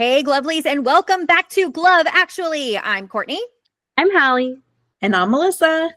Hey, Glovelies, and welcome back to Glove Actually. I'm Courtney. I'm Hallie. And I'm Melissa.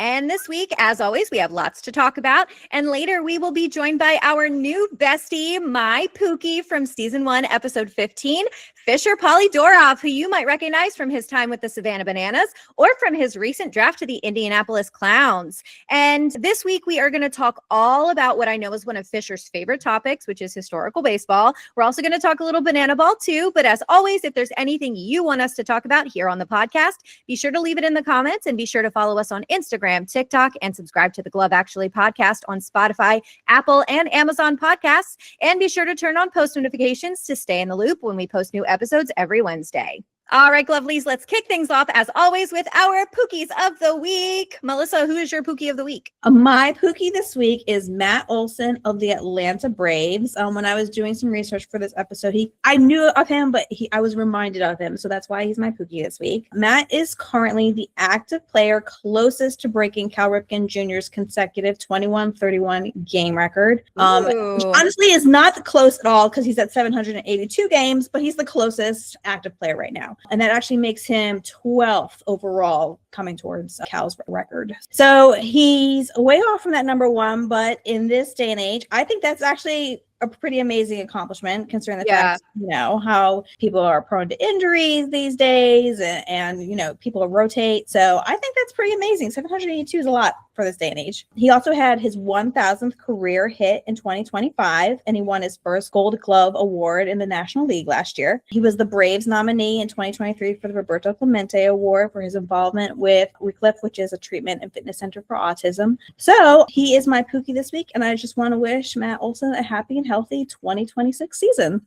And this week, as always, we have lots to talk about. And later, we will be joined by our new bestie, my Pookie from season 1, episode 15, Fisher Polydoroff, who you might recognize from his time with the Savannah Bananas or from his recent draft to the Indianapolis Clowns. And this week, we are going to talk all about what I know is one of Fisher's favorite topics, which is historical baseball. We're also going to talk a little banana ball, too. But as always, if there's anything you want us to talk about here on the podcast, be sure to leave it in the comments and be sure to follow us on Instagram, TikTok, and subscribe to the Glove Actually podcast on Spotify, Apple, and Amazon podcasts. And be sure to turn on post notifications to stay in the loop when we post new episodes every Wednesday. All right, Glovelies, let's kick things off, as always, with our Pookies of the Week. Melissa, who is your Pookie of the Week? My Pookie this week is Matt Olson of the Atlanta Braves. When I was doing some research for this episode, I knew of him, but I was reminded of him, so that's why he's my Pookie this week. Matt is currently the active player closest to breaking Cal Ripken Jr.'s consecutive 21-31 game record. Which honestly is not close at all because he's at 782 games, but he's the closest active player right now. And that actually makes him 12th overall coming towards Cal's record. So he's way off from that number one, but in this day and age, I think that's actually a pretty amazing accomplishment considering the fact, how people are prone to injuries these days and people rotate. So I think that's pretty amazing. 782 is a lot for this day and age. He also had his 1,000th career hit in 2025, and he won his first Gold Glove award in the National League last year. He was the Braves nominee in 2023 for the Roberto Clemente Award for his involvement with Recliff, which is a treatment and fitness center for autism. So he is my Pookie this week, and I just want to wish Matt Olson a happy and healthy 2026 season.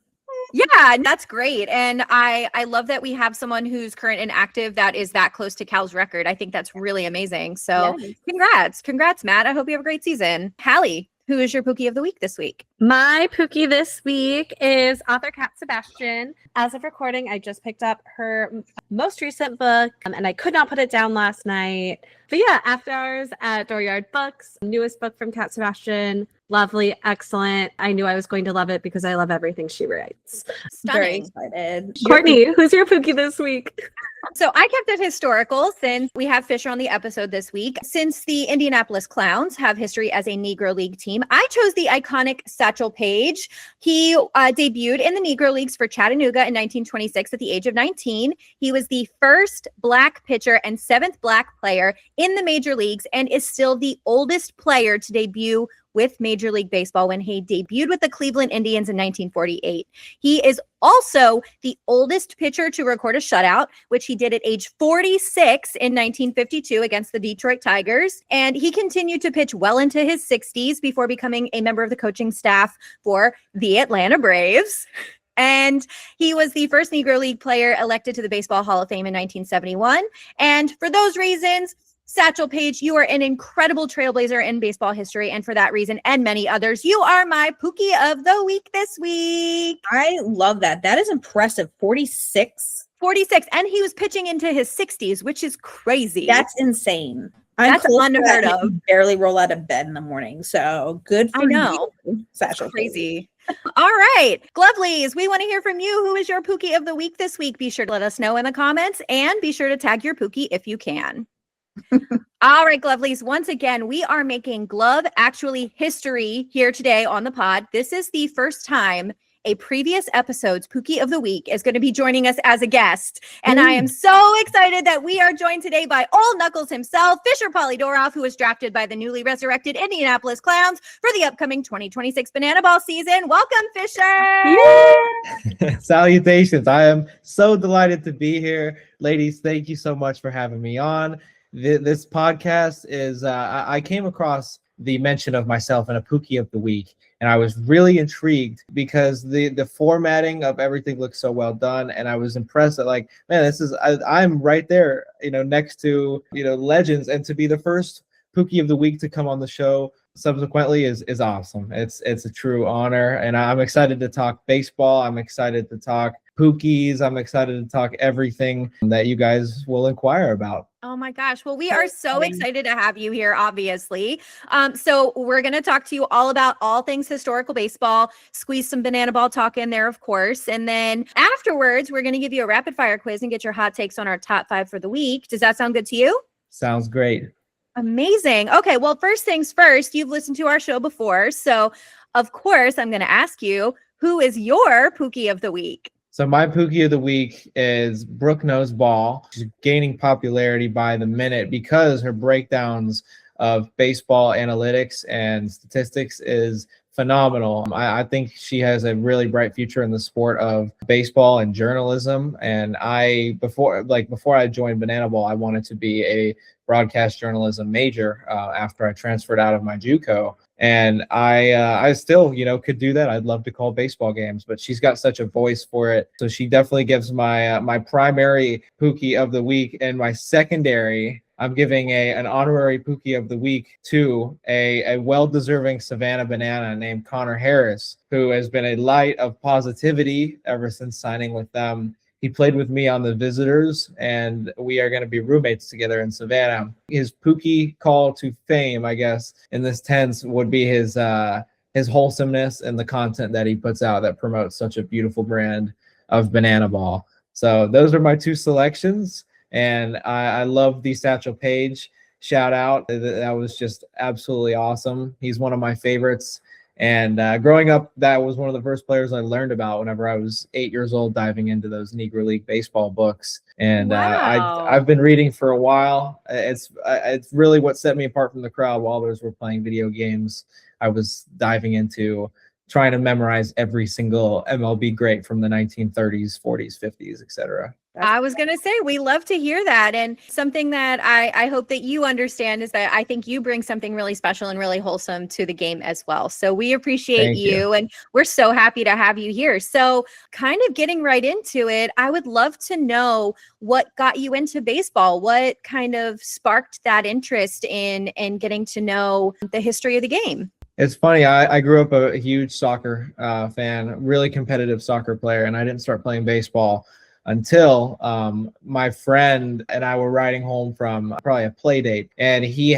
Yeah, that's great. And I love that we have someone who's current and active that is that close to Cal's record. I think that's really amazing. So Congrats, Matt. I hope you have a great season. Hallie, who is your Pookie of the Week this week? My Pookie this week is author Kat Sebastian. As of recording, I just picked up her most recent book, and I could not put it down last night. But yeah, After Hours at Dooryard Books, newest book from Kat Sebastian. Lovely, excellent. I knew I was going to love it because I love everything she writes. Stunning. Very excited. Courtney, who's your Pookie this week? So I kept it historical since we have Fisher on the episode this week. Since the Indianapolis Clowns have history as a Negro League team, I chose the iconic Satchel Paige. He debuted in the Negro Leagues for Chattanooga in 1926 at the age of 19. He was the first Black pitcher and 7th Black player in the major leagues and is still the oldest player to debut with Major League Baseball when he debuted with the Cleveland Indians in 1948. He is also the oldest pitcher to record a shutout, which he did at age 46 in 1952 against the Detroit Tigers. And he continued to pitch well into his 60s before becoming a member of the coaching staff for the Atlanta Braves. And he was the first Negro League player elected to the Baseball Hall of Fame in 1971. And for those reasons, Satchel Paige, you are an incredible trailblazer in baseball history. And for that reason and many others, you are my Pookie of the Week this week. I love that. That is impressive. 46. 46. And he was pitching into his 60s, which is crazy. That's insane. That's unheard of. Barely roll out of bed in the morning. So good for you, Satchel. Crazy. All right, Glovelies, we want to hear from you. Who is your Pookie of the Week this week? Be sure to let us know in the comments and be sure to tag your Pookie if you can. All right, Glovelies, once again, we are making Glove Actually history here today on the pod. This is the first time a previous episode's Pookie of the Week is going to be joining us as a guest. And I am so excited that we are joined today by Old Knuckles himself, Fisher Polydoroff, who was drafted by the newly resurrected Indianapolis Clowns for the upcoming 2026 Banana Ball season. Welcome, Fisher! Yeah. Salutations. I am so delighted to be here. Ladies, thank you so much for having me on. This podcast is, I came across the mention of myself in a Pookie of the Week, and I was really intrigued because the formatting of everything looks so well done, and I was impressed that, like, man, I'm right there, next to, legends, and to be the first Pookie of the Week to come on the show subsequently is awesome. It's a true honor, and I'm excited to talk baseball. I'm excited to talk Pookies. I'm excited to talk everything that you guys will inquire about. Oh my gosh. Well, we are so excited to have you here, obviously. So we're going to talk to you all about all things historical baseball, squeeze some banana ball talk in there, of course. And then afterwards, we're going to give you a rapid fire quiz and get your hot takes on our top 5 for the week. Does that sound good to you? Sounds great. Amazing. Okay. Well, first things first, you've listened to our show before. So of course, I'm going to ask you, who is your Pookie of the week? So my Pookie of the week is Brooke Knows Ball. She's gaining popularity by the minute because her breakdowns of baseball analytics and statistics is phenomenal. I think she has a really bright future in the sport of baseball and journalism. And before I joined Banana Ball, I wanted to be a broadcast journalism major after I transferred out of my JUCO. And I still, could do that. I'd love to call baseball games, but she's got such a voice for it. So she definitely gives my primary Pookie of the week, and my secondary, I'm giving an honorary Pookie of the week to a well-deserving Savannah Banana named Connor Harris, who has been a light of positivity ever since signing with them. He played with me on the Visitors, and we are going to be roommates together in Savannah. His Pookie call to fame, I guess, in this tense would be his wholesomeness and the content that he puts out that promotes such a beautiful brand of Banana Ball. So those are my 2 selections, and I love the Satchel Paige shout out. That was just absolutely awesome. He's one of my favorites. And growing up, that was one of the first players I learned about whenever I was 8 years old, diving into those Negro League baseball books. And Wow. I've been reading for a while. It's really what set me apart from the crowd. While others were playing video games, I was diving into trying to memorize every single MLB great from the 1930s, 40s, 50s, etc. I was going to say, we love to hear that. And something that I hope that you understand is that I think you bring something really special and really wholesome to the game as well. So we appreciate Thank you. and we're so happy to have you here. So kind of getting right into it, I would love to know what got you into baseball. What kind of sparked that interest in getting to know the history of the game? It's funny. I grew up a huge soccer fan, really competitive soccer player, and I didn't start playing baseball until my friend and I were riding home from probably a play date, and he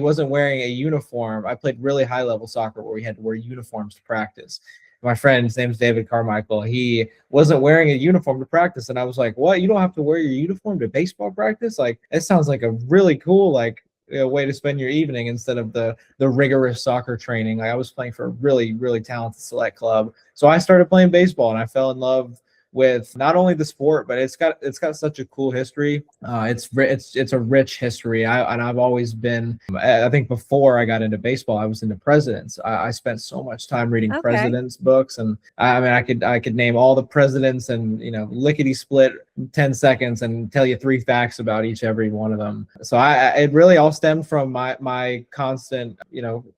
wasn't wearing a uniform. I played really high level soccer where we had to wear uniforms to practice. My friend, his name's David Carmichael, he wasn't wearing a uniform to practice, and I was like, what, you don't have to wear your uniform to baseball practice? Like, it sounds like a really cool way to spend your evening instead of the rigorous soccer training. Like, I was playing for a really, really talented select club. So I started playing baseball, and I fell in love with not only the sport, but it's got such a cool history. It's a rich history. I've always been, I think before I got into baseball, I was into presidents. I spent so much time reading presidents books, and I could name all the presidents and lickety split 10 seconds and tell you 3 facts about every one of them. So it really all stemmed from my constant,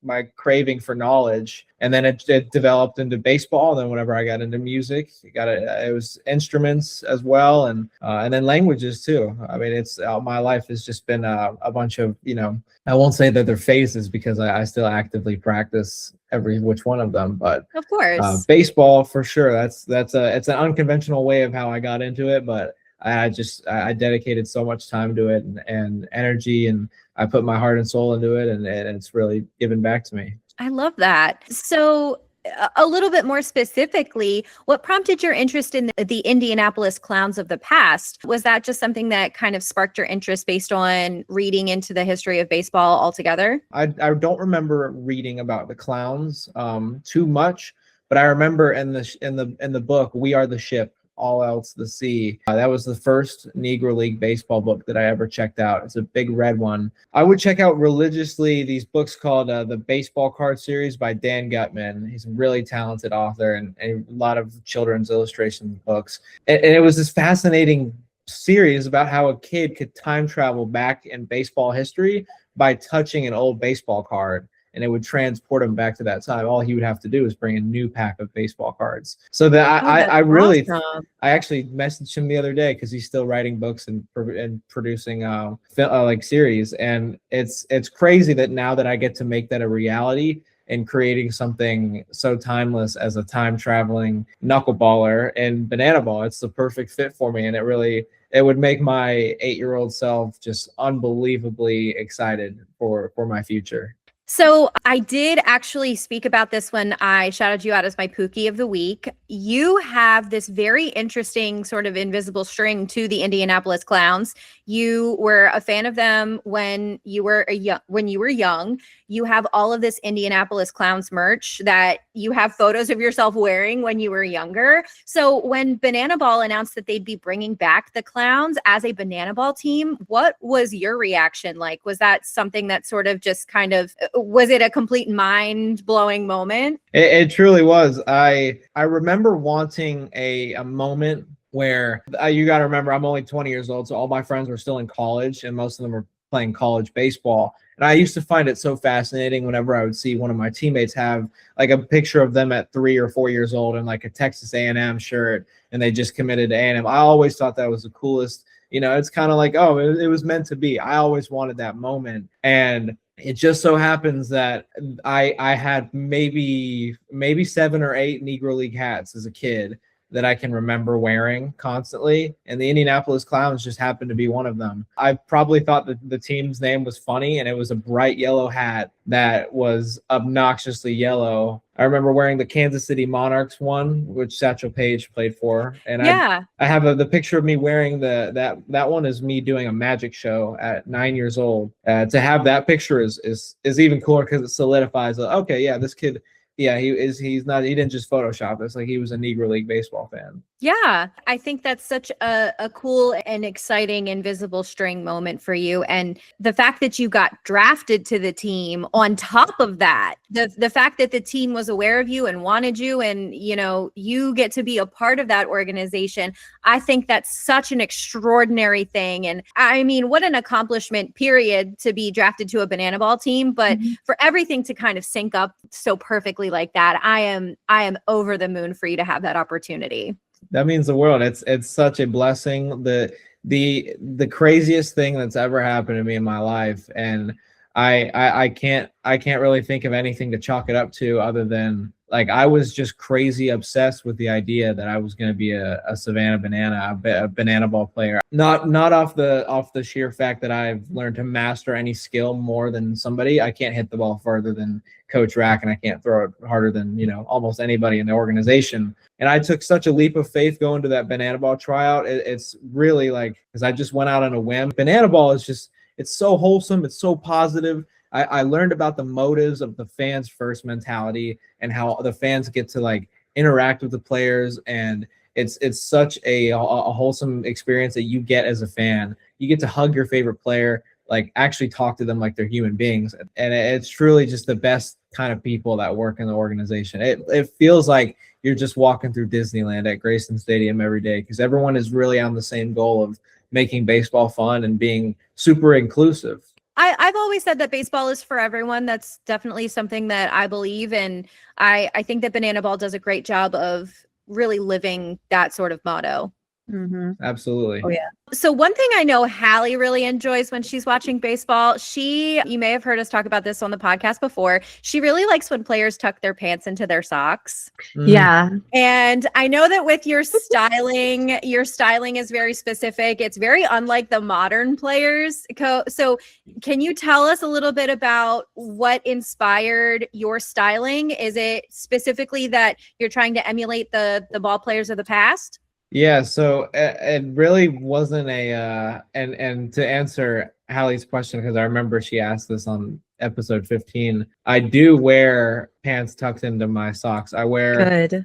my craving for knowledge. And then it developed into baseball. And then whenever I got into music, it was instruments as well, and then languages too. I mean, it's my life has just been a bunch of I won't say that they're phases because I still actively practice every which one of them. But of course, baseball for sure. It's an unconventional way of how I got into it, but I dedicated so much time to it and energy, and I put my heart and soul into it, and it's really given back to me. I love that. So a little bit more specifically, what prompted your interest in the Indianapolis Clowns of the past? Was that just something that kind of sparked your interest based on reading into the history of baseball altogether? I don't remember reading about the Clowns too much, but I remember in the book, We Are the Ship, All Else the Sea. That was the first Negro League baseball book that I ever checked out. It's a big red one. I would check out religiously these books called the Baseball Card Series by Dan Gutman. He's a really talented author and a lot of children's illustration books. And it was this fascinating series about how a kid could time travel back in baseball history by touching an old baseball card, and it would transport him back to that time. All he would have to do is bring a new pack of baseball cards. So that I really, awesome. I actually messaged him the other day because he's still writing books and producing series. And it's crazy that now that I get to make that a reality, in creating something so timeless as a time traveling knuckleballer and banana ball. It's the perfect fit for me, and it would make my 8-year-old self just unbelievably excited for my future. So I did actually speak about this when I shouted you out as my Pookie of the week. You have this very interesting sort of invisible string to the Indianapolis Clowns. You were a fan of them when you were young. You have all of this Indianapolis Clowns merch that you have photos of yourself wearing when you were younger. So when Banana Ball announced that they'd be bringing back the Clowns as a Banana Ball team, what was your reaction like? Was that something that sort of just kind of, was it a complete mind-blowing moment? It truly was. I remember wanting a moment where you got to remember, I'm only 20 years old, so all my friends were still in college, and most of them were playing college baseball. And I used to find it so fascinating whenever I would see one of my teammates have like a picture of them at 3 or 4 years old in like a Texas A&M shirt, and they just committed to A&M. I always thought that was the coolest. It's kind of like, oh, it was meant to be. I always wanted that moment. And it just so happens that I had maybe 7 or 8 Negro League hats as a kid that I can remember wearing constantly, and the Indianapolis Clowns just happened to be one of them. I probably thought that the team's name was funny, and it was a bright yellow hat that was obnoxiously yellow. I remember wearing the Kansas City Monarchs one, which Satchel Paige played for, and I have the picture of me wearing that one is me doing a magic show at 9 years old. To have that picture is even cooler because it solidifies, okay, yeah, this kid. Yeah, he didn't just Photoshop this. Like, he was a Negro League baseball fan. Yeah, I think that's such a cool and exciting invisible string moment for you. And the fact that you got drafted to the team on top of that, the fact that the team was aware of you and wanted you, and, you get to be a part of that organization. I think that's such an extraordinary thing. And I mean, what an accomplishment, period, to be drafted to a Banana Ball team. But for everything to kind of sync up so perfectly like that, I am over the moon for you to have that opportunity. That means the world. It's such a blessing. The craziest thing that's ever happened to me in my life, and I can't really think of anything to chalk it up to other than, like, I was just crazy obsessed with the idea that I was going to be a Savannah Banana, a banana ball player. Not off the sheer fact that I've learned to master any skill more than somebody. I can't hit the ball farther than Coach Rack, and I can't throw it harder than almost anybody in the organization. And I took such a leap of faith going to that banana ball tryout. It's really like, because I just went out on a whim. Banana ball is just, it's so wholesome. It's so positive. I learned about the motives of the fans first mentality and how the fans get to like interact with the players. And it's such a wholesome experience that you get as a fan. You get to hug your favorite player, like actually talk to them like they're human beings. And it's truly just the best kind of people that work in the organization. It feels like you're just walking through Disneyland at Grayson Stadium every day, because everyone is really on the same goal of making baseball fun and being super inclusive. I've always said that baseball is for everyone. That's definitely something that I believe in. I think that Banana Ball does a great job of really living that sort of motto. Absolutely. Oh yeah. So one thing I know Hallie really enjoys when she's watching baseball, you may have heard us talk about this on the podcast before. She really likes when players tuck their pants into their socks. Yeah. And I know that with your styling is very specific. It's very unlike the modern players. So can you tell us a little bit about what inspired your styling? Is it specifically that you're trying to emulate the ball players of the past? Yeah, so it really wasn't and to answer Hallie's question, because I remember she asked this on episode 15, I do wear pants tucked into my socks. I wear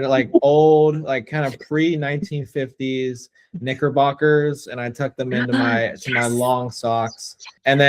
like old, like kind of pre-1950s knickerbockers, and I tuck them into my long socks. And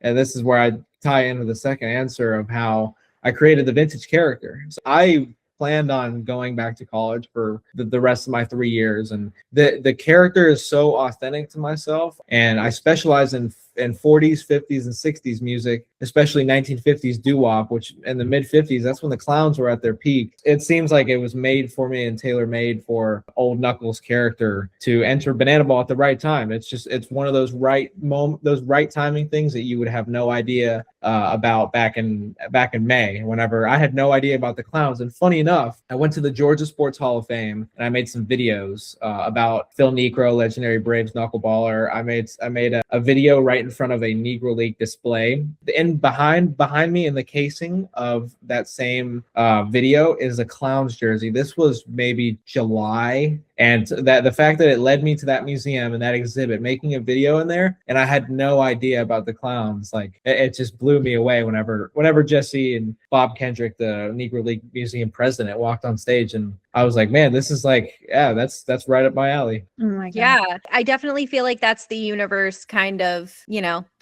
this is where I tie into the second answer of how I created the vintage character. So I planned on going back to college for the rest of my 3 years, and the character is so authentic to myself, and I specialize in and 40s, 50s, and 60s music, especially 1950s doo-wop, which in the mid 50s, that's when the clowns were at their peak. It seems like it was made for me and tailor-made for Old Knuckles' character to enter Banana Ball at the right time. It's one of those right timing things that you would have no idea about back in May, whenever I had no idea about the clowns. And funny enough, I went to the Georgia Sports Hall of Fame and I made some videos about Phil Niekro, legendary Braves knuckleballer. I made a video right in front of a Negro League display. And behind me in the casing of that same video is a Clowns jersey. This was maybe July. And that the fact that it led me to that museum and that exhibit, making a video in there, and I had no idea about the clowns, like it just blew me away whenever Jesse and Bob Kendrick, the Negro League Museum president, walked on stage, and I was like, man, this is like, yeah, that's right up my alley. Oh my God. Yeah, I definitely feel like that's the universe kind of,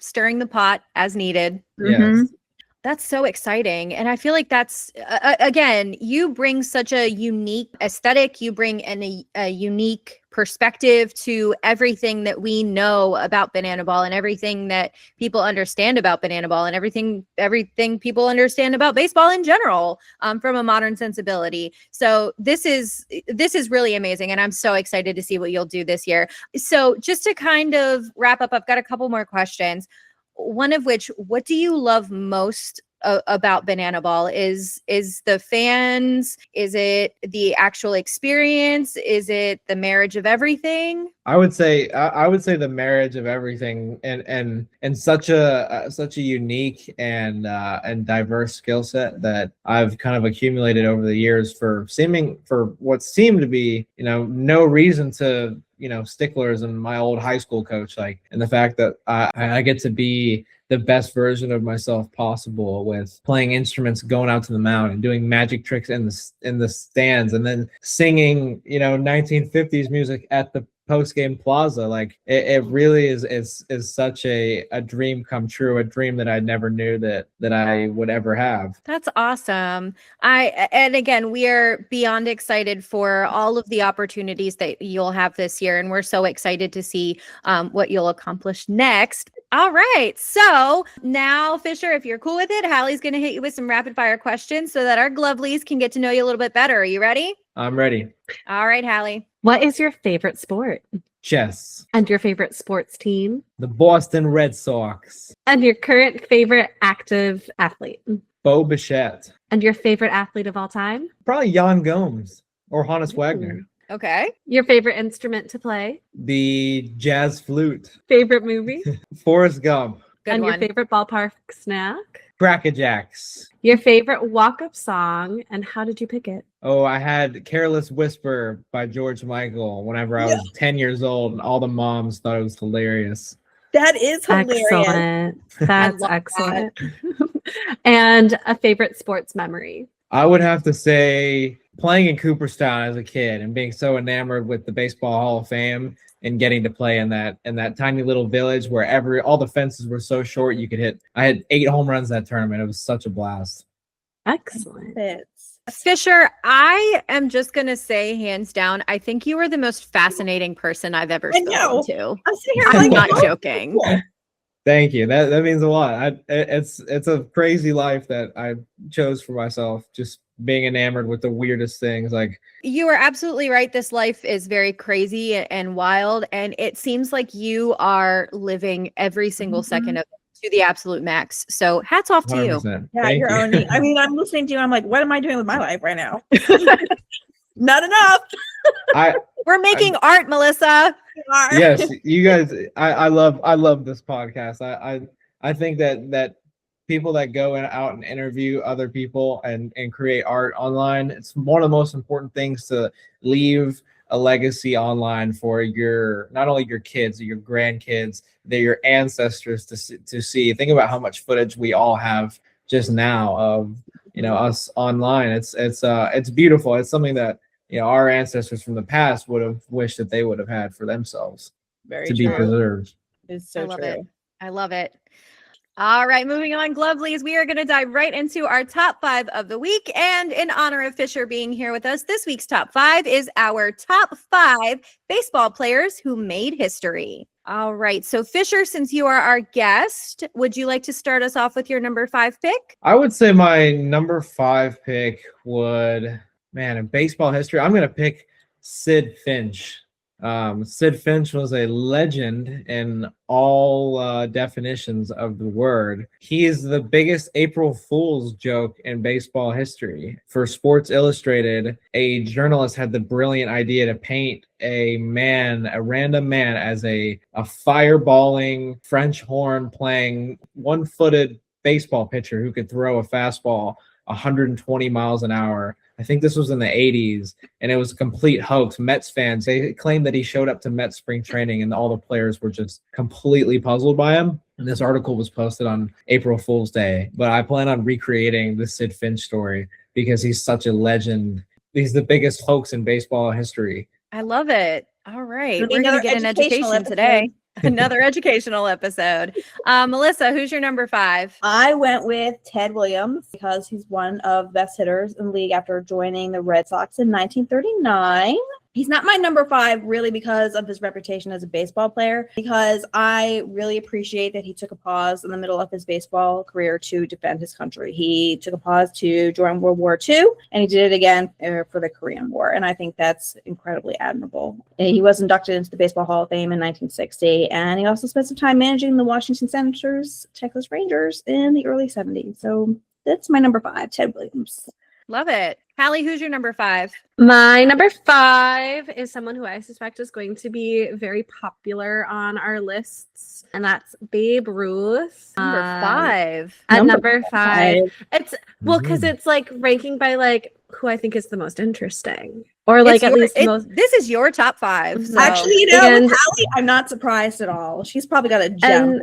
stirring the pot as needed. Yes. That's so exciting. And I feel like that's, again, you bring such a unique aesthetic. You bring a unique perspective to everything that we know about Banana Ball and everything that people understand about Banana Ball and everything people understand about baseball in general, from a modern sensibility. So this is really amazing. And I'm so excited to see what you'll do this year. So just to kind of wrap up, I've got a couple more questions. One of which, what do you love most about Banana Ball? Is the fans? Is it the actual experience? Is it the marriage of everything? I would say the marriage of everything, and such a unique and diverse skill set that I've kind of accumulated over the years for what seemed to be no reason to sticklers and my old high school coach, and the fact that I get to be the best version of myself possible with playing instruments, going out to the mound and doing magic tricks in the stands, and then singing 1950s music at the post-game plaza. It really is such a dream come true, a dream that I never knew that I would ever have. That's awesome. And again, we are beyond excited for all of the opportunities that you'll have this year, and we're so excited to see what you'll accomplish next. All right. So now, Fisher, if you're cool with it, Hallie's going to hit you with some rapid fire questions so that our Glovelies can get to know you a little bit better. Are you ready? I'm ready. All right, Hallie. What is your favorite sport? Chess. And your favorite sports team? The Boston Red Sox. And your current favorite active athlete? Bo Bichette. And your favorite athlete of all time? Probably Jan Gomes or Hannes Wagner. Okay. Your favorite instrument to play? The jazz flute. Favorite movie? Forrest Gump. Good and one. your favorite ballpark snack? Cracker Jacks. Your favorite walk-up song, and how did you pick it? Oh, I had Careless Whisper by George Michael whenever I was 10 years old, and all the moms thought it was hilarious. That is hilarious. Excellent. That's excellent. And a favorite sports memory? I would have to say playing in Cooperstown as a kid and being so enamored with the Baseball Hall of Fame and getting to play in that tiny little village where all the fences were so short you could hit. I had 8 home runs that tournament. It was such a blast. Excellent. Fisher, I am just going to say, hands down, I think you are the most fascinating person I've ever spoken to. I'm not joking. Thank you. That means a lot. It's a crazy life that I chose for myself. Just being enamored with the weirdest things. You are absolutely right. This life is very crazy and wild, and it seems like you are living every single second of it to the absolute max. So hats off to 100%. you. Yeah, you're owning. I mean, I'm listening to you. I'm like, what am I doing with my life right now? Not enough. We're making art, Melissa. Yes, you guys. I love this podcast. I think that people that go out and interview other people and create art online, it's one of the most important things to leave a legacy online for not only your kids, your grandkids, your ancestors to see. Think about how much footage we all have just now of us online. It's beautiful. It's something that our ancestors from the past would have wished that they would have had for themselves. Very to true. be preserved. It's so I love true. it. I love it. All right, moving on, Glovelies. We are going to dive right into our top 5 of the week. And in honor of Fisher being here with us, this week's top 5 is our top 5 baseball players who made history. All right. So Fisher, since you are our guest, would you like to start us off with your number 5 pick? I would say my number 5 pick would, man, in baseball history, I'm going to pick Sid Finch. Sid Finch was a legend in all definitions of the word. He is the biggest April Fool's joke in baseball history. For Sports Illustrated, a journalist had the brilliant idea to paint a random man, as a fireballing French horn playing one-footed baseball pitcher who could throw a fastball 120 miles an hour. I think this was in the 80s, and it was a complete hoax. Mets fans, they claimed that he showed up to Mets spring training, and all the players were just completely puzzled by him. And this article was posted on April Fool's Day. But I plan on recreating the Sid Finch story because he's such a legend. He's the biggest hoax in baseball history. I love it. All right. It'll be We're going to another get an educational education today. Another educational episode. Melissa, who's your number 5? I went with Ted Williams because he's one of the best hitters in the league after joining the Red Sox in 1939. He's not my number 5 really because of his reputation as a baseball player, because I really appreciate that he took a pause in the middle of his baseball career to defend his country. He took a pause to join World War II, and he did it again for the Korean War, and I think that's incredibly admirable. He was inducted into the Baseball Hall of Fame in 1960, and he also spent some time managing the Washington Senators, Texas Rangers in the early 70s. So that's my number 5, Ted Williams. Love it. Hallie, who's your number 5? My number 5 is someone who I suspect is going to be very popular on our lists, and that's Babe Ruth. Number 5. At number 5. It's because Mhm. it's like ranking by like who I think is the most interesting, or like most. This is your top 5. So. Actually, with Hallie, I'm not surprised at all. She's probably got a gem.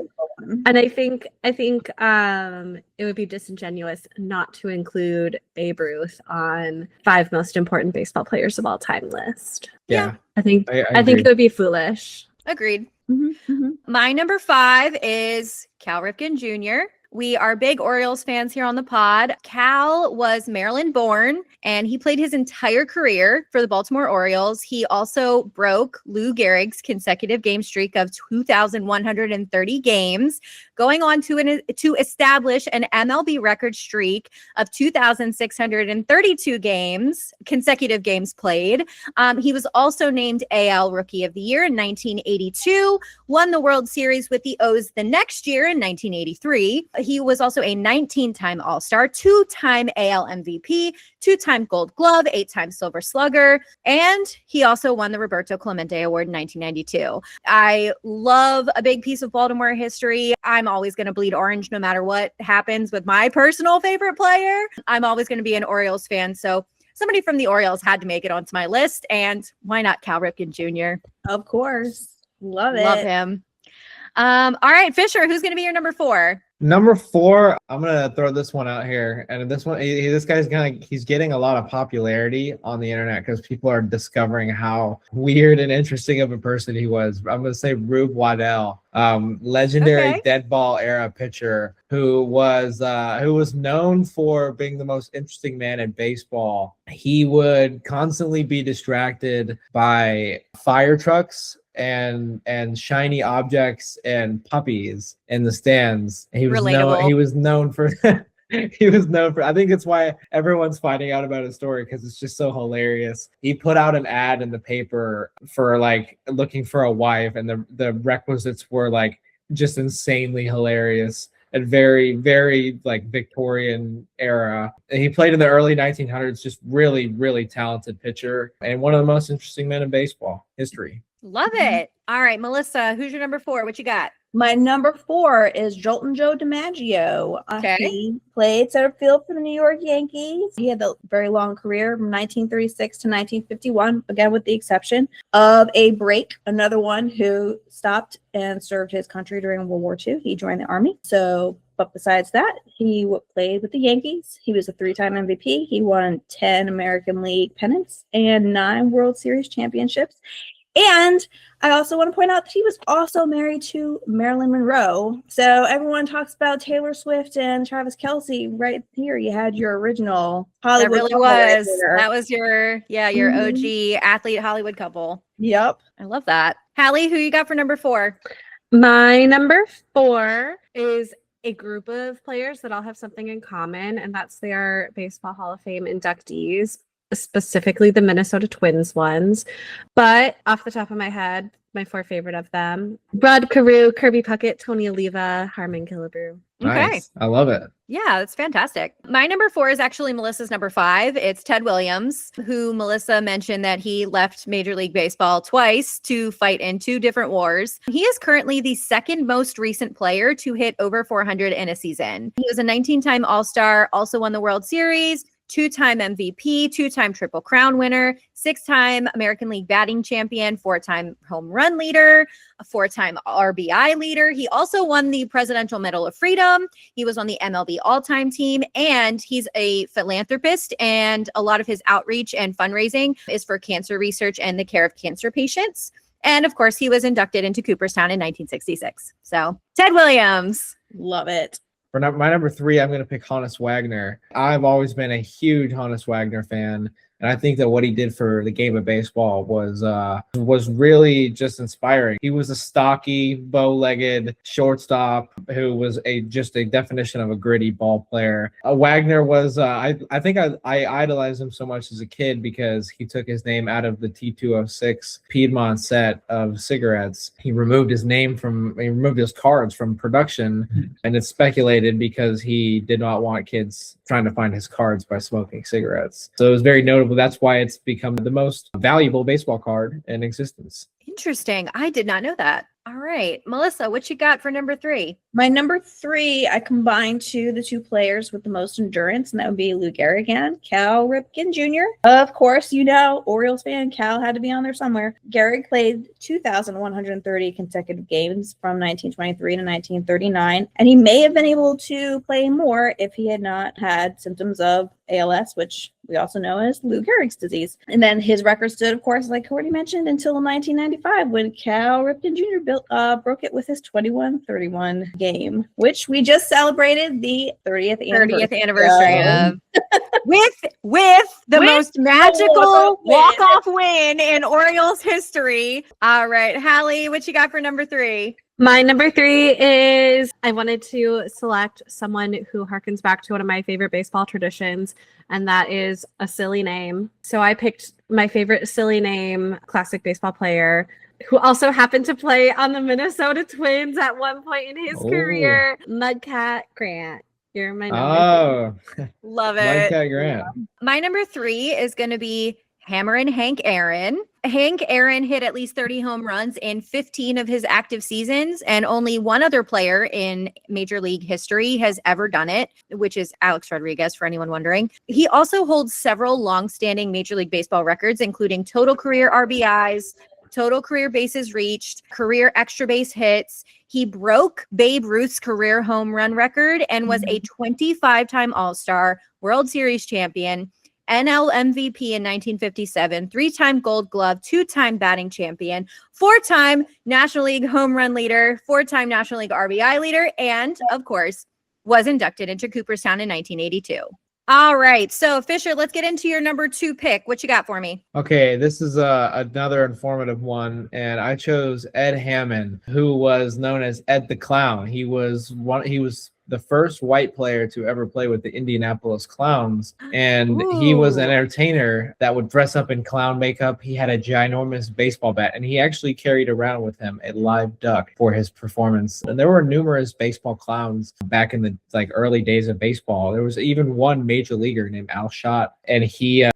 And I think it would be disingenuous not to include Babe Ruth on 5 most important baseball players of all time list. Yeah. I think I think agree. it would be foolish. Agreed. Mm-hmm. My number 5 is Cal Ripken Jr. We are big Orioles fans here on the pod. Cal was Maryland born, and he played his entire career for the Baltimore Orioles. He also broke Lou Gehrig's consecutive game streak of 2,130 games, going on to establish an MLB record streak of 2,632 consecutive games played. He was also named AL Rookie of the Year in 1982, won the World Series with the O's the next year in 1983. He was also a 19-time All-Star, 2-time AL MVP, 2-time Gold Glove, 8-time Silver Slugger, and he also won the Roberto Clemente Award in 1992. I love a big piece of Baltimore history. I'm always going to bleed orange no matter what happens with my personal favorite player. I'm always going to be an Orioles fan, so somebody from the Orioles had to make it onto my list, and why not Cal Ripken Jr.? Of course. Love it. Love him. All right, Fisher, who's going to be your number 4? Number 4, I'm gonna throw this one out here, and this guy's he's getting a lot of popularity on the internet because people are discovering how weird and interesting of a person he was. I'm gonna say Rube Waddell, legendary dead ball era pitcher who was known for being the most interesting man in baseball. He would constantly be distracted by fire trucks and shiny objects and puppies in the stands. He was known for I think it's why everyone's finding out about his story, because it's just so hilarious. He put out an ad in the paper for like looking for a wife, and the requisites were like just insanely hilarious and very, very like Victorian era. He played in the early 1900s, just really, really talented pitcher and one of the most interesting men in baseball history. Love it. All right, Melissa, who's your number 4? What you got? My number 4 is Joltin' Joe DiMaggio. Okay. He played center field for the New York Yankees. He had a very long career from 1936 to 1951, again with the exception of a break. Another one who stopped and served his country during World War II. He joined the Army. But besides that, he played with the Yankees. He was a 3-time MVP. He won 10 American League pennants and 9 World Series championships. And I also want to point out that he was also married to Marilyn Monroe. So everyone talks about Taylor Swift and Travis Kelce. Right here, you had your original Hollywood. That really was. That was your OG athlete Hollywood couple. Yep. I love that. Hallie, who you got for number 4? My number 4 is a group of players that all have something in common, and that's their Baseball Hall of Fame inductees, specifically the Minnesota Twins ones. But off the top of my head, my 4 favorite of them: Rod Carew, Kirby Puckett, Tony Oliva, Harmon Killebrew. Okay. Nice. I love it. Yeah, that's fantastic. My number 4 is actually Melissa's number 5. It's Ted Williams, who Melissa mentioned that he left Major League Baseball twice to fight in 2 different wars. He is currently the second most recent player to hit over 400 in a season. He was a 19-time All-Star, also won the World Series, 2-time MVP, 2-time Triple Crown winner, 6-time American League batting champion, 4-time home run leader, a 4-time RBI leader. He also won the Presidential Medal of Freedom. He was on the MLB all-time team, and he's a philanthropist, and a lot of his outreach and fundraising is for cancer research and the care of cancer patients. And of course, he was inducted into Cooperstown in 1966. So, Ted Williams. Love it. For my number 3, I'm going to pick Honus Wagner. I've always been a huge Honus Wagner fan, and I think that what he did for the game of baseball was really just inspiring. He was a stocky, bow-legged shortstop who was just a definition of a gritty ball player. Wagner was, I think I idolized him so much as a kid because he took his name out of the T206 Piedmont set of cigarettes. He removed his cards from production, and it's speculated because he did not want kids trying to find his cards by smoking cigarettes. So it was very notable. That's why it's become the most valuable baseball card in existence. Interesting. I did not know that. All right. Melissa, what you got for number 3? My number 3, I combined the 2 players with the most endurance, and that would be Lou Gehrig and Cal Ripken Jr. Of course, Orioles fan, Cal had to be on there somewhere. Gehrig played 2,130 consecutive games from 1923 to 1939, and he may have been able to play more if he had not had symptoms of ALS, which we also know as Lou Gehrig's disease. And then his record stood, of course, like Courtney mentioned, until 1995 when Cal Ripken Jr. broke it with his 21-31 game, which we just celebrated the 30th anniversary of. with the most magical walk-off win in Orioles history. All right, Hallie, what you got for number 3? My number 3 is I wanted to select someone who harkens back to one of my favorite baseball traditions, and that is a silly name. So I picked my favorite silly name classic baseball player who also happened to play on the Minnesota Twins at one point in his career, Mudcat Grant. You're my number 3. Love it. Mudcat Grant. My number 3 is going to be Hammerin' Hank Aaron. Hank Aaron hit at least 30 home runs in 15 of his active seasons, and only one other player in Major League history has ever done it, which is Alex Rodriguez, for anyone wondering. He also holds several long-standing Major League Baseball records, including total career RBIs, total career bases reached, career extra base hits. He broke Babe Ruth's career home run record and was a 25-time All-Star, World Series champion, NL MVP in 1957, 3-time Gold Glove, 2-time batting champion, 4-time National League home run leader, 4-time National League RBI leader, and, of course, was inducted into Cooperstown in 1982. All right. So, Fisher, let's get into your number 2 pick. What you got for me? Okay, this is another informative one, and I chose Ed Hammond, who was known as Ed the Clown. He was the first white player to ever play with the Indianapolis Clowns, and he was an entertainer that would dress up in clown makeup. He had a ginormous baseball bat, and he actually carried around with him a live duck for his performance. And there were numerous baseball clowns back in the early days of baseball. There was even one major leaguer named Al Schott, and he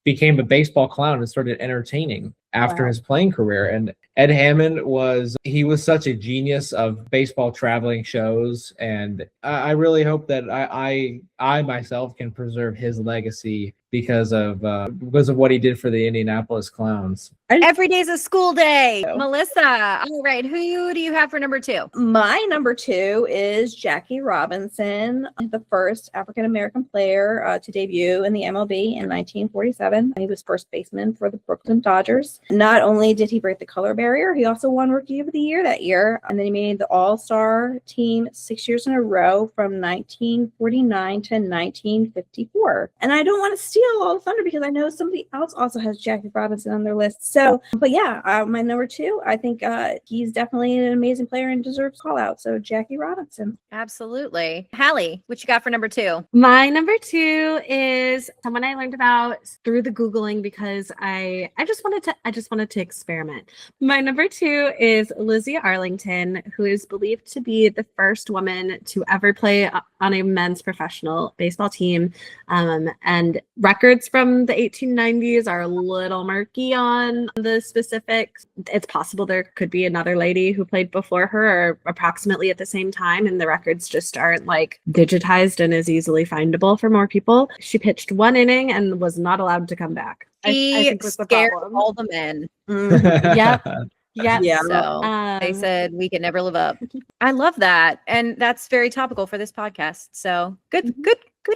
became a baseball clown and started entertaining after his playing career. And Ed Hammond was such a genius of baseball traveling shows, and I really hope that I myself can preserve his legacy because of what he did for the Indianapolis Clowns. Every day's a school day. Melissa, all right, who do you have for number 2? My number 2 is Jackie Robinson, the first African-American player to debut in the MLB in 1947. He was first baseman for the Brooklyn Dodgers. Not only did he break the color barrier, he also won Rookie of the Year that year. And then he made the All-Star team 6 years in a row from 1949 to 1954. And I don't want to steal all the thunder because I know somebody else also has Jackie Robinson on their list. So, but yeah, my number 2, I think he's definitely an amazing player and deserves call out. So Jackie Robinson. Absolutely. Hallie, what you got for number 2? My number 2 is someone I learned about through the Googling because I just wanted to experiment. My number 2 is Lizzie Arlington, who is believed to be the first woman to ever play on a men's professional baseball team. And records from the 1890s are a little murky on the specifics. It's possible there could be another lady who played before her or approximately at the same time, and the records just aren't like digitized and as easily findable for more people. She pitched 1 inning and was not allowed to come back. I think was the scared problem. all the men. Yep. Yeah. So they said we could never live up. I love that. And that's very topical for this podcast. So good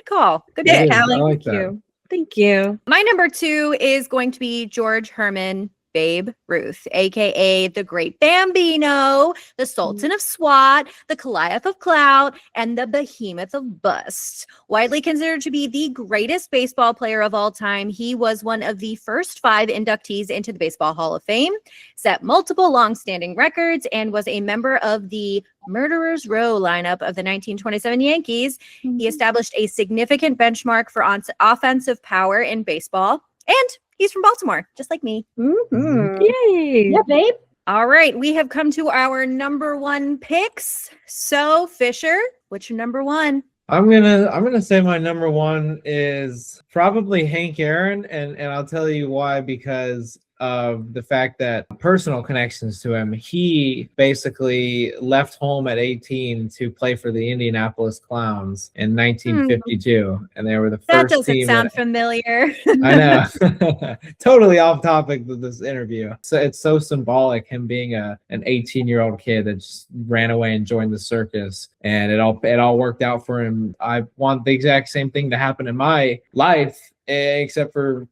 call. Good Yeah, pick. Hallie. I like Thank that. you. Thank you. My number 2 is going to be George Herman Babe Ruth, aka the Great Bambino, the Sultan of SWAT, the Goliath of Clout, and the Behemoth of Bust. Widely considered to be the greatest baseball player of all time, he was one of the first 5 inductees into the Baseball Hall of Fame, set multiple long-standing records, and was a member of the Murderers Row lineup of the 1927 Yankees. He established a significant benchmark for offensive power in baseball, and he's from Baltimore, just like me. Mm-hmm. Yay. Yeah, babe. All right, we have come to our number 1 picks. So, Fisher, what's your number 1? I'm gonna say my number 1 is probably Hank Aaron, and I'll tell you why, because of the fact that personal connections to him. He basically left home at 18 to play for the Indianapolis Clowns in 1952, and they were the first That doesn't team sound familiar. I know. Totally off topic with this interview. So it's so symbolic, him being an 18-year-old kid that just ran away and joined the circus, and it all worked out for him. I want the exact same thing to happen in my life, except for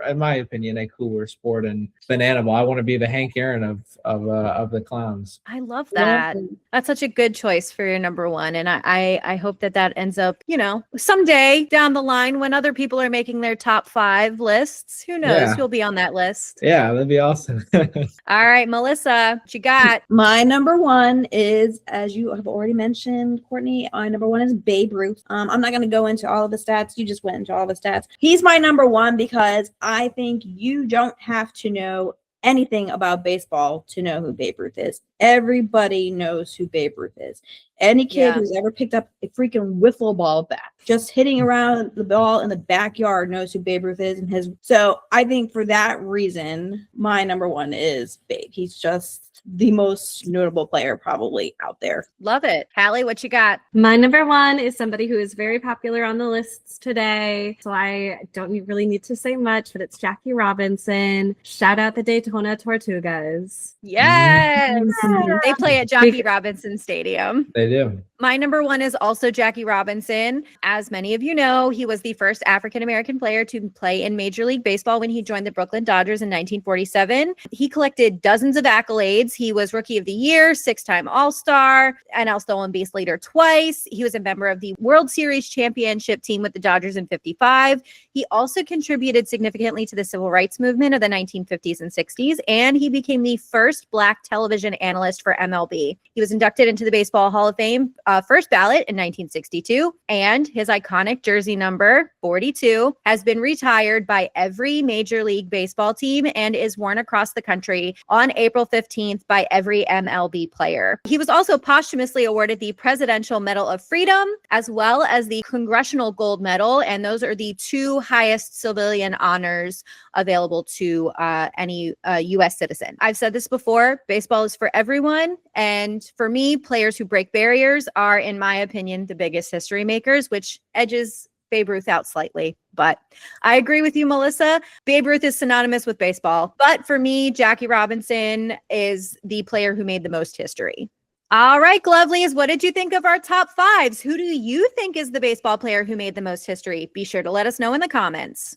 in my opinion, a cooler sport and banana ball. I want to be the Hank Aaron of the Clowns. I love that. That's such a good choice for your number 1. And I hope that ends up, someday down the line when other people are making their top 5 lists. Who knows? Yeah. You'll be on that list. Yeah, that'd be awesome. All right, Melissa, what you got? My number 1 is, as you have already mentioned, Courtney, my number 1 is Babe Ruth. I'm not going to go into all of the stats. You just went into all the stats. He's my number 1 because I think you don't have to know anything about baseball to know who Babe Ruth is. Everybody knows who Babe Ruth is. Any kid who's ever picked up a freaking wiffle ball bat, just hitting around the ball in the backyard, knows who Babe Ruth is. So I think for that reason, my number 1 is Babe. He's just the most notable player probably out there. Love it. Hallie, what you got? My number 1 is somebody who is very popular on the lists today. So I don't really need to say much, but it's Jackie Robinson. Shout out the Daytona Tortugas. Yes. Mhm. They play at Jackie Robinson Stadium. They do. My number 1 is also Jackie Robinson. As many of you know, he was the first African-American player to play in Major League Baseball when he joined the Brooklyn Dodgers in 1947. He collected dozens of accolades. He was Rookie of the Year, 6-time All-Star, NL Stolen Base leader twice. He was a member of the World Series championship team with the Dodgers in 55. He also contributed significantly to the civil rights movement of the 1950s and 60s, and he became the first Black television analyst for MLB. He was inducted into the Baseball Hall of Fame first ballot in 1962, and his iconic jersey number 42 has been retired by every Major League Baseball team and is worn across the country on April 15th by every MLB player. He was also posthumously awarded the Presidential Medal of Freedom as well as the Congressional Gold Medal, and those are the 2 highest civilian honors available to any U.S. citizen. I've said this before, baseball is for everyone, and for me, players who break barriers are, in my opinion, the biggest history makers, which edges Babe Ruth out slightly. But I agree with you, Melissa. Babe Ruth is synonymous with baseball. But for me, Jackie Robinson is the player who made the most history. All right, Glovelies, what did you think of our top 5s? Who do you think is the baseball player who made the most history? Be sure to let us know in the comments.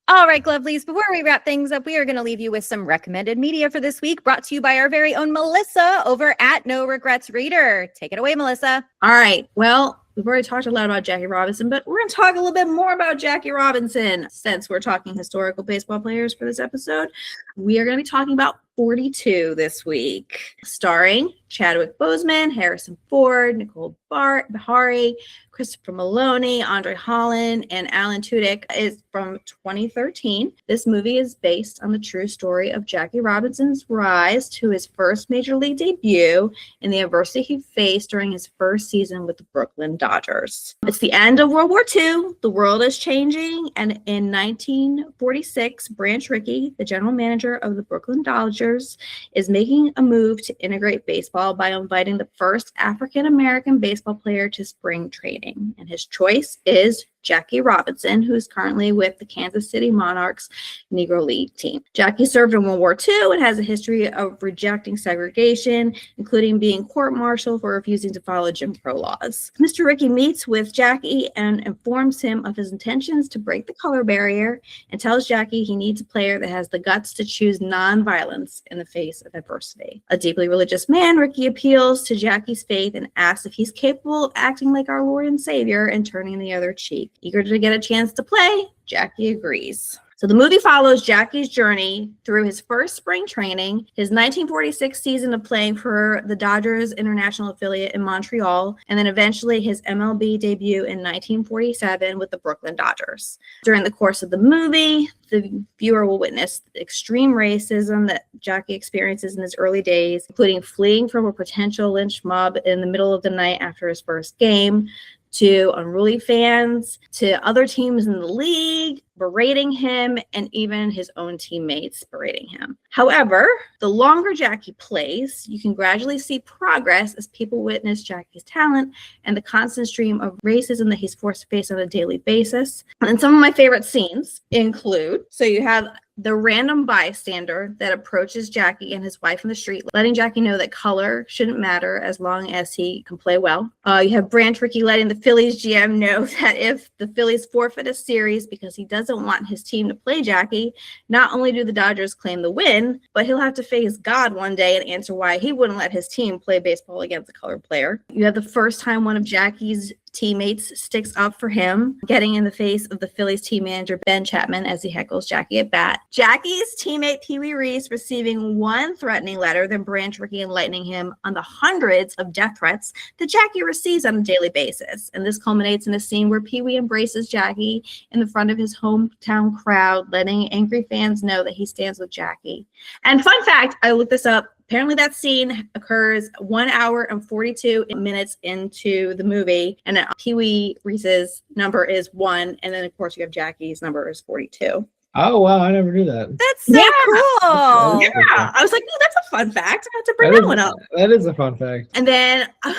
All right, Glovelies, before we wrap things up, we are going to leave you with some recommended media for this week, brought to you by our very own Melissa over at No Regrets Reader. Take it away, Melissa. All right. Well, we've already talked a lot about Jackie Robinson, but we're going to talk a little bit more about Jackie Robinson since we're talking historical baseball players for this episode. We are going to be talking about 42 this week, starring Chadwick Boseman, Harrison Ford, Nicole Bahari, Christopher Maloney, Andre Holland, and Alan Tudyk. Is from 2013. This movie is based on the true story of Jackie Robinson's rise to his first major league debut and the adversity he faced during his first season with the Brooklyn Dodgers. It's the end of World War II. The world is changing, and in 1946, Branch Rickey, the general manager of the Brooklyn Dodgers, is making a move to integrate baseball by inviting the first African-American baseball player to spring training. And his choice is Jackie Robinson, who's currently with the Kansas City Monarchs Negro League team. Jackie served in World War II and has a history of rejecting segregation, including being court-martialed for refusing to follow Jim Crow laws. Mr. Rickey meets with Jackie and informs him of his intentions to break the color barrier and tells Jackie he needs a player that has the guts to choose nonviolence in the face of adversity. A deeply religious man, Rickey appeals to Jackie's faith and asks if he's capable of acting like our Lord and Savior and turning the other cheek. Eager to get a chance to play, Jackie agrees. So the movie follows Jackie's journey through his first spring training, his 1946 season of playing for the Dodgers international affiliate in Montreal, and then eventually his MLB debut in 1947 with the Brooklyn Dodgers. During the course of the movie, the viewer will witness the extreme racism that Jackie experiences in his early days, including fleeing from a potential lynch mob in the middle of the night after his first game, to unruly fans, to other teams in the league berating him, and even his own teammates berating him. However, the longer Jackie plays, you can gradually see progress as people witness Jackie's talent and the constant stream of racism that he's forced to face on a daily basis. And some of my favorite scenes include, so you have the random bystander that approaches Jackie and his wife in the street, letting Jackie know that color shouldn't matter as long as he can play well. You have Branch Rickey letting the Phillies GM know that if the Phillies forfeit a series because he doesn't want his team to play Jackie, not only do the Dodgers claim the win, but he'll have to face God one day and answer why he wouldn't let his team play baseball against a colored player. You have the first time one of Jackie's teammates sticks up for him, getting in the face of the Phillies team manager Ben Chapman as he heckles Jackie at bat. Jackie's teammate Pee Wee Reese receiving one threatening letter, then Branch Rickey enlightening him on the hundreds of death threats that Jackie receives on a daily basis. And this culminates in a scene where Pee Wee embraces Jackie in the front of his hometown crowd, letting angry fans know that he stands with Jackie. And fun fact, I looked this up. Apparently that scene occurs 1 hour and 42 minutes into the movie, and Pee Wee Reese's number is 1, and then of course you have Jackie's number is 42. Oh wow, I never knew that. That's so cool. Yeah, I was like, oh, that's a fun fact. I have to bring that one up. That is a fun fact. And then I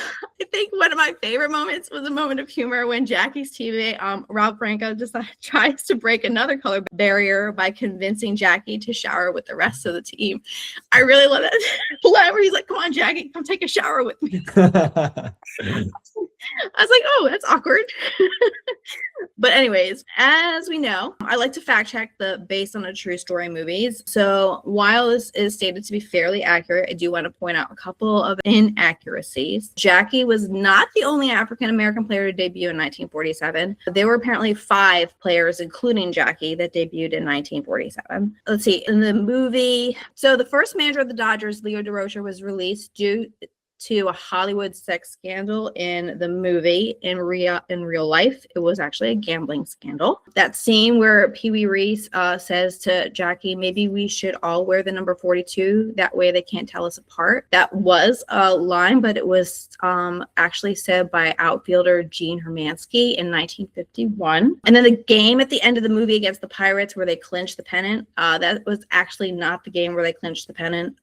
think one of my favorite moments was a moment of humor when Jackie's teammate, Rob Franco, just tries to break another color barrier by convincing Jackie to shower with the rest of the team. I really love that. Where he's like, come on, Jackie, come take a shower with me. I was like, oh, that's awkward. But anyways, as we know, I like to fact check the based on a true story movies. So while this is stated to be fairly accurate, I do want to point out a couple of inaccuracies. Jackie was not the only African-American player to debut in 1947. There were apparently 5 players, including Jackie, that debuted in 1947. Let's see, in the movie, so the first manager of the Dodgers, Leo DeRocher, was released due to a Hollywood sex scandal in the movie. In real life, it was actually a gambling scandal. That scene where Pee Wee Reese says to Jackie, maybe we should all wear the number 42, that way they can't tell us apart. That was a line, but it was actually said by outfielder Gene Hermansky in 1951. And then the game at the end of the movie against the Pirates where they clinched the pennant, that was actually not the game where they clinched the pennant.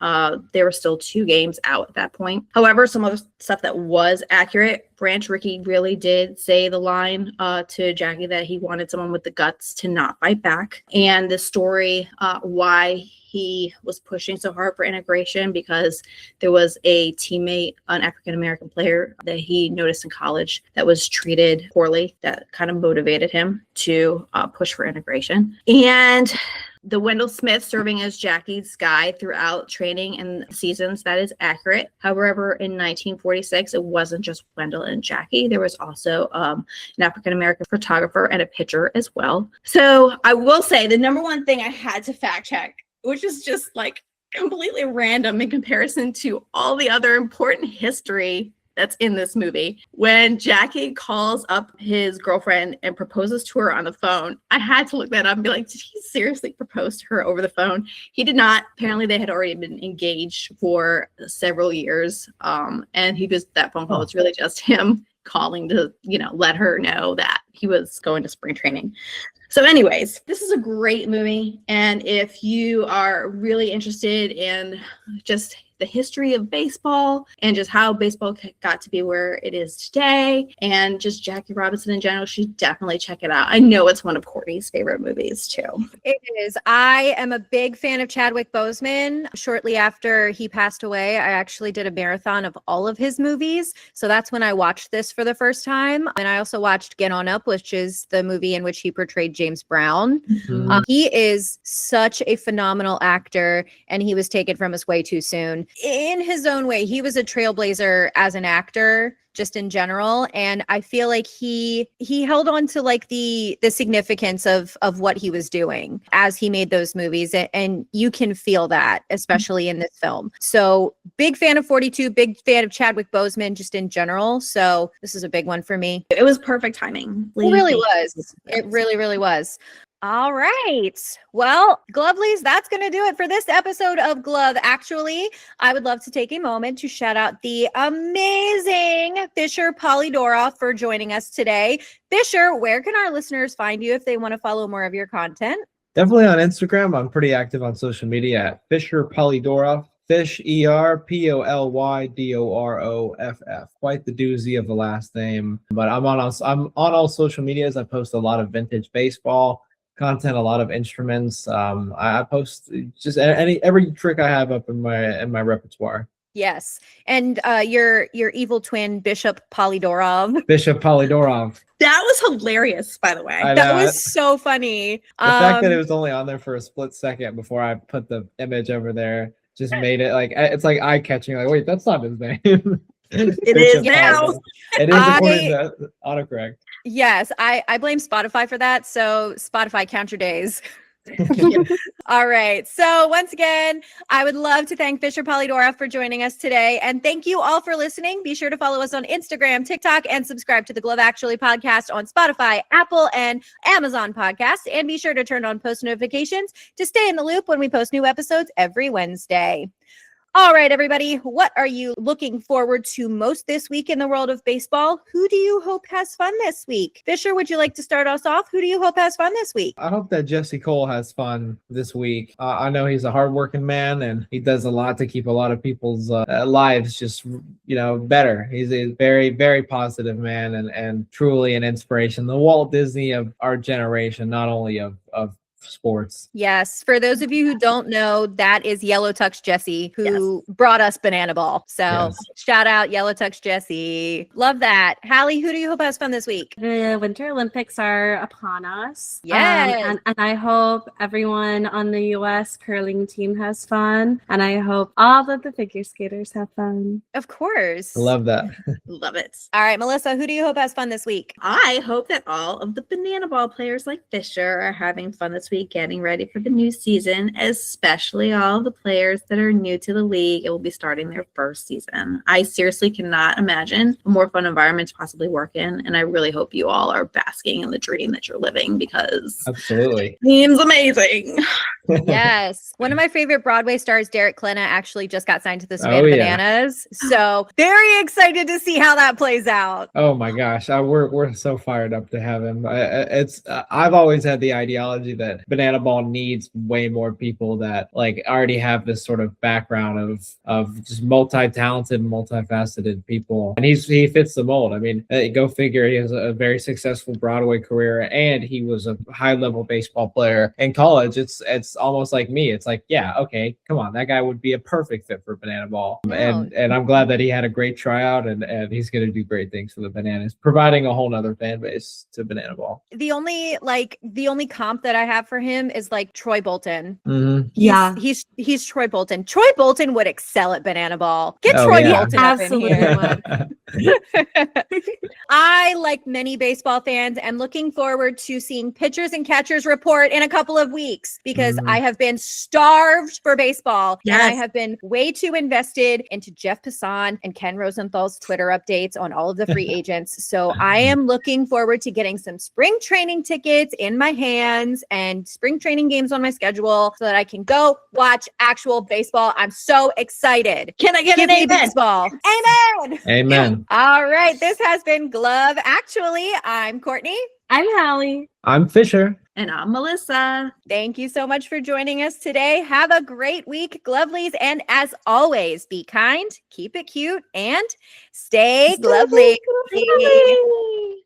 There were still 2 games out at that point. However, some other stuff that was accurate, Branch Rickey really did say the line to Jackie that he wanted someone with the guts to not fight back. And the story why he was pushing so hard for integration, because there was a teammate, an African-American player that he noticed in college that was treated poorly, that kind of motivated him to push for integration. And the Wendell Smith serving as Jackie's guide throughout training and seasons, that is accurate. However, in 1946, it wasn't just Wendell and Jackie. There was also an African-American photographer and a pitcher as well. So I will say the number one thing I had to fact check, which is just like completely random in comparison to all the other important history that's in this movie. When Jackie calls up his girlfriend and proposes to her on the phone, I had to look that up and be like, did he seriously propose to her over the phone? He did not. Apparently they had already been engaged for several years. And that phone call was really just him calling to, let her know that he was going to spring training. So anyways, this is a great movie. And if you are really interested in just the history of baseball and just how baseball got to be where it is today and just Jackie Robinson in general, you should definitely check it out. I know it's one of Courtney's favorite movies too. It is. I am a big fan of Chadwick Boseman. Shortly after he passed away, I actually did a marathon of all of his movies. So that's when I watched this for the first time. And I also watched Get On Up, which is the movie in which he portrayed James Brown. Mm-hmm. He is such a phenomenal actor, and he was taken from us way too soon. In his own way, he was a trailblazer as an actor, just in general, and I feel like he held on to like the significance of what he was doing as he made those movies, and you can feel that, especially in this film. So big fan of 42, big fan of Chadwick Boseman just in general. So this is a big one for me. It was perfect timing. It really was. It really, really was. All right. Well, Glovelies, that's going to do it for this episode of Glove. Actually, I would love to take a moment to shout out the amazing Fisher Polydoroff for joining us today. Fisher, where can our listeners find you if they want to follow more of your content? Definitely on Instagram. I'm pretty active on social media at Fisher Polydoroff. Fish, ERPOLYDOROFF. Quite the doozy of the last name. But I'm on all social medias. I post a lot of vintage baseball content, a lot of instruments. I post just every trick I have up in my repertoire. Yes, and your evil twin Bishop Polydoroff. Bishop Polydoroff. That was hilarious, by the way. That was so funny. The fact that it was only on there for a split second before I put the image over there just made it like it's like eye catching. Like, wait, that's not his name. It is now. It is according to autocorrect. Yes, I blame Spotify for that. So Spotify, count your days. All right. So once again, I would love to thank Fisher Polydoroff for joining us today. And thank you all for listening. Be sure to follow us on Instagram, TikTok, and subscribe to the Glove Actually podcast on Spotify, Apple, and Amazon podcasts. And be sure to turn on post notifications to stay in the loop when we post new episodes every Wednesday. All right, everybody, what are you looking forward to most this week in the world of baseball? Who do you hope has fun this week? Fisher, would you like to start us off? Who do you hope has fun this week? I hope that Jesse Cole has fun this week. I know he's a hardworking man, and he does a lot to keep a lot of people's lives just, better. He's a very, very positive man and truly an inspiration. The Walt Disney of our generation, not only of sports. Yes. For those of you who don't know, that is Yellow Tux Jesse, who brought us Banana Ball. So shout out Yellow Tux Jesse. Love that. Hallie, who do you hope has fun this week? The Winter Olympics are upon us. Yes. And I hope everyone on the U.S. curling team has fun. And I hope all of the figure skaters have fun. Of course. Love that. Love it. All right, Melissa, who do you hope has fun this week? I hope that all of the Banana Ball players like Fisher are having fun this week, getting ready for the new season, especially all the players that are new to the league and will be starting their first season. I seriously cannot imagine a more fun environment to possibly work in, and I really hope you all are basking in the dream that you're living, because Absolutely. it seems amazing. Yes. One of my favorite Broadway stars, Derek Klena, actually just got signed to the Savannah Bananas. So very excited to see how that plays out. Oh my gosh, we're so fired up to have him. I've always had the ideology that Banana Ball needs way more people that like already have this sort of background of just multi-talented, multifaceted people, and he fits the mold. I mean, go figure. He has a very successful Broadway career, and he was a high-level baseball player in college. It's almost like me. It's like, yeah, okay, come on, that guy would be a perfect fit for Banana Ball. And I'm glad that he had a great tryout, and he's going to do great things for the Bananas, providing a whole nother fan base to Banana Ball. The only comp that I have for him is like Troy Bolton. Mhm. Yeah. He's Troy Bolton. Troy Bolton would excel at banana ball. Get Oh, Troy yeah. Bolton up in Absolutely here. would. I, like many baseball fans, am looking forward to seeing pitchers and catchers report in a couple of weeks because Mhm. I have been starved for baseball and I Yes. have been way too invested into Jeff Passan and Ken Rosenthal's Twitter updates on all of the free agents. So I am looking forward to getting some spring training tickets in my hands and spring training games on my schedule so that I can go watch actual baseball. I'm so excited. Can I get Give an me amen? baseball. Amen. Amen. All right. This has been Glove Actually. I'm Courtney. I'm Hallie. I'm Fisher. And I'm Melissa. Thank you so much for joining us today. Have a great week, Glovelies. And as always, be kind, keep it cute, and stay glovely. Lovely.